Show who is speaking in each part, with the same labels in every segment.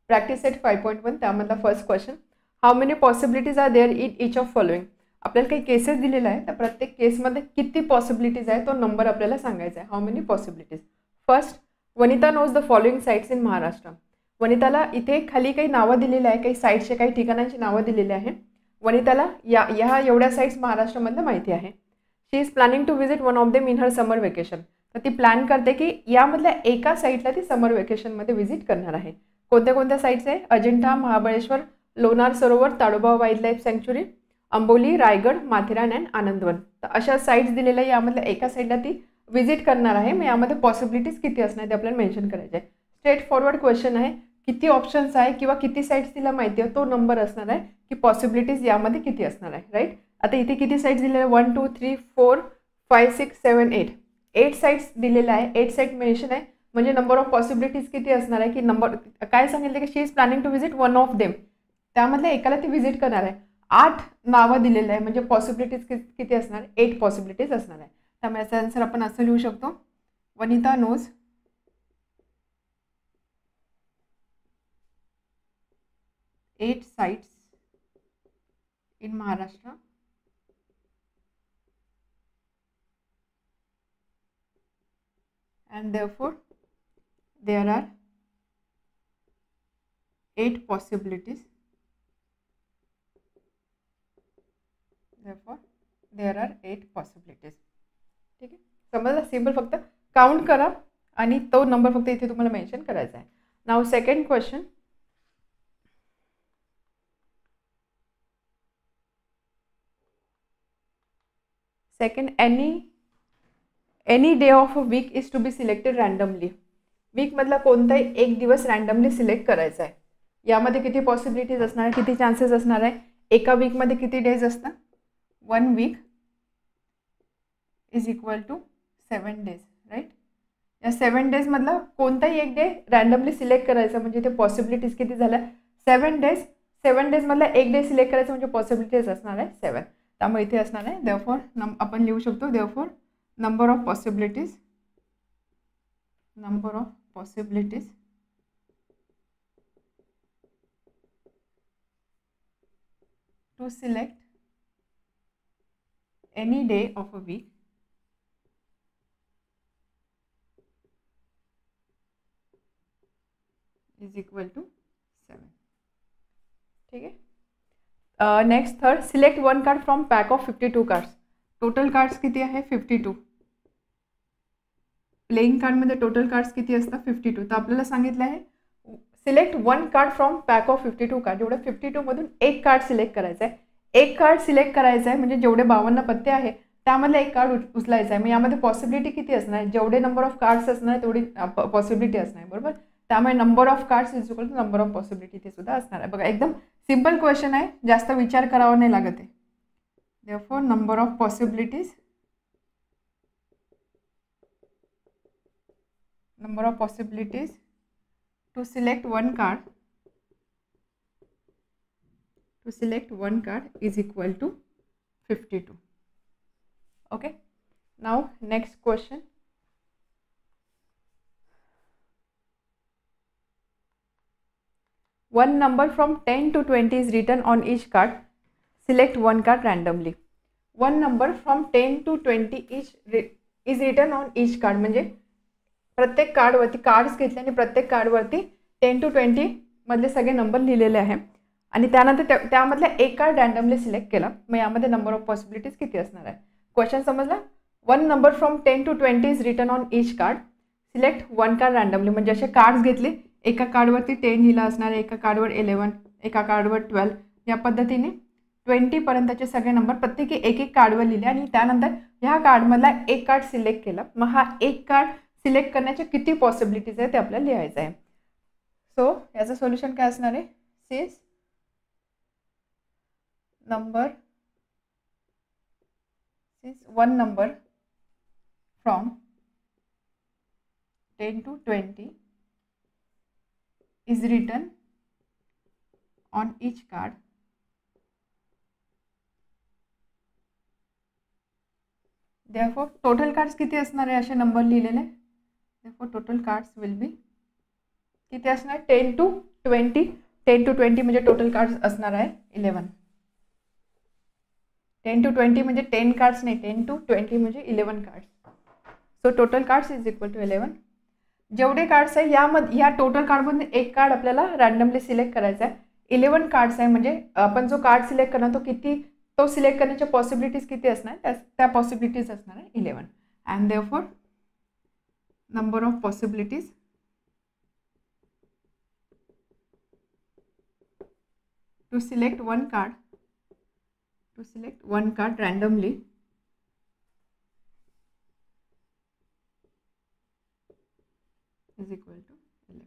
Speaker 1: Practice set 5.1 त्यामधला first question, how many possibilities are there in each of following. आपल्याला काही cases दिलेला आहे, त्या प्रत्येक केसमध्ये किती पॉसिबिलिटीज आहे तो नंबर आपल्याला सांगायचा आहे. How many possibilities. First, Vanita knows the following sites in Maharashtra. वनिताला इथे खाली काही नावं दिलेली आहे, काही साईट्सचे काही ठिकाणांची नावं दिलेली आहे. वनिताला ह्या एवढ्या साईट्स महाराष्ट्रामधल्या माहिती आहे. She is planning to visit one of them in her summer vacation. तर ती प्लॅन करते की यामधल्या एका साईटला ती समर वेकेशनमध्ये व्हिजिट करणार आहे. कोणत्या कोणत्या साईट्स आहे? Ajanta, Mahabaleshwar, Lonar Sarovar, Tadoba wild life sanctuary, Amboli, Raigad, Matheran and Anandwan. तर अशा साईट्स दिलेल्या यामधल्या एका साईडला ती व्हिजिट करणार आहे. मग यामध्ये पॉसिबिलिटीज किती असणार ते आपल्याला मेन्शन करायचे आहे. स्ट्रेट फॉरवर्ड क्वेश्चन आहे. किती ऑप्शन्स आहे किंवा किती साईट्स तिला माहिती आहे तो नंबर असणार आहे की पॉसिबिलिटीज यामध्ये किती असणार आहे. राईट. आता इथे किती साईट्स दिलेल्या आहे? 1 2 3 4 5 6 7 8. 8 साईट्स दिलेल्या आहे. 8 साईट मेन्शन आहे म्हणजे नंबर ऑफ पॉसिबिलिटीज किती असणार आहे की नंबर काय सांगितलं की she is planning to visit one of them. त्यामधल्या एकाला ती व्हिजिट करणार आहे. 8 नावं दिलेलं आहे म्हणजे पॉसिबिलिटीज किती असणार आहे? 8 पॉसिबिलिटीज असणार आहे. त्यामुळे याचा आन्सर आपण असं लिहू शकतो, Vanita knows 8 sites in Maharashtra and therefore there are 8 possibilities. Therefore there are 8 possibilities. ठीक आहे, समजलं? सिंपल, फक्त काउंट करा आणि तो नंबर फक्त इथे तुम्हाला मेन्शन करायचा आहे. Now second question. Second, any day of a week is to be selected randomly. Week मधला कोणताही एक दिवस रँडमली सिलेक्ट करायचा आहे. यामध्ये किती पॉसिबिलिटीज असणार आहे, किती चान्सेस असणार आहे? एका वीकमध्ये किती डेज असतात? 1 week is equal to 7 days. Right. या 7 days मधला कोणताही एक डे रँडमली सिलेक्ट करायचा म्हणजे ते पॉसिबिलिटीज किती झाल्या? 7 days. 7 days मधला एक डे सिलेक्ट करायचा म्हणजे पॉसिबिलिटीज असणार आहे 7. त्यामुळे इथे असणार आहे देअरफॉर आपण लिहू शकतो therefore number of possibilities to select any day of a week is equal to 7. ठीक आहे. Next third, select one card from pack of 52 cards. Total cards किती आहे? 52. प्लेइंग कार्डमध्ये टोटल कार्ड्स किती असतात? 52. तर आपल्याला सांगितलं आहे select one card from pack of 52 card. जेवढे 52 मधून एक कार्ड सिलेक्ट करायचं आहे. एक कार्ड सिलेक्ट करायचं आहे म्हणजे जेवढे 52 पत्ते आहे त्यामधलं एक कार्ड उचलायचं आहे. मग यामध्ये पॉसिबिलिटी किती असणार आहे? जेवढे नंबर ऑफ कार्ड्स असणार तेवढी पॉसिबिलिटी असणार आहे. बरोबर. त्यामुळे number of cards is equal to number of possibility ते सुद्धा असणार आहे. बघा, एकदम सिंपल क्वेश्चन आहे, जास्त विचार करावा नाही लागत आहे. Therefore number of possibilities to select one card is equal to 52. Okay. Now next question. One number from 10 to 20 is written on each card. Select one card randomly. One number from 10 to 20 is written on each card. म्हणजे प्रत्येक कार्डवरती cards घेतले आणि प्रत्येक कार्डवरती 10 to 20 मधले सगळे number लिहिलेले आहे आणि त्यानंतर त्यामधल्या एक कार्ड रँडमली सिलेक्ट केला. मग यामध्ये नंबर ऑफ पॉसिबिलिटीज किती असणार आहे? क्वेश्चन समजला? One number from 10 to 20 is written on each card. Select one card randomly म्हणजे असे कार्ड्स घेतले, एका कार्डवरती 10 लिहिलं असणार आहे, एका कार्डवर 11, एका कार्डवर 12. या पद्धतीने 20 पर्यंतचे सगळे नंबर प्रत्येकी एक एक कार्डवर लिहिले आणि त्यानंतर ह्या कार्डमधला एक कार्ड सिलेक्ट केला. मग हा एक कार्ड सिलेक्ट करण्याचे किती पॉसिबिलिटीज आहे ते आपल्याला लिहायचं आहे. सो याचं सोल्युशन काय असणार आहे? Since one number from 10 to 20 is written on each card, therefore total cards किती असणार आहे? असे नंबर लिहिलेले. therefore total cards will be किती असणार 10 to 20. 10 to 20 म्हणजे टोटल कार्ड्स असणार आहे 11. 10 to 20 म्हणजे 10 कार्ड्स नाही, 10 to 20 म्हणजे 11 cards. So total cards is equal to 11. जेवढे कार्ड्स आहे यामध्ये ह्या टोटल कार्डमधून एक कार्ड आपल्याला रॅन्डमली सिलेक्ट करायचा आहे. 11 कार्ड्स आहे म्हणजे आपण जो कार्ड सिलेक्ट करणार तो सिलेक्ट करण्याच्या पॉसिबिलिटीज किती असणार, त्या पॉसिबिलिटीज असणार आहे 11. And therefore number of possibilities to select one card randomly is equal to 11.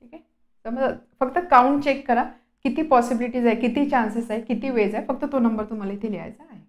Speaker 1: ठीक आहे. तर फक्त काउंट चेक करा, किती पॉसिबिलिटीज आहे, किती चान्सेस आहे, किती वेज आहे, फक्त तो नंबर तुम्हाला इथे लिहायचा आहे.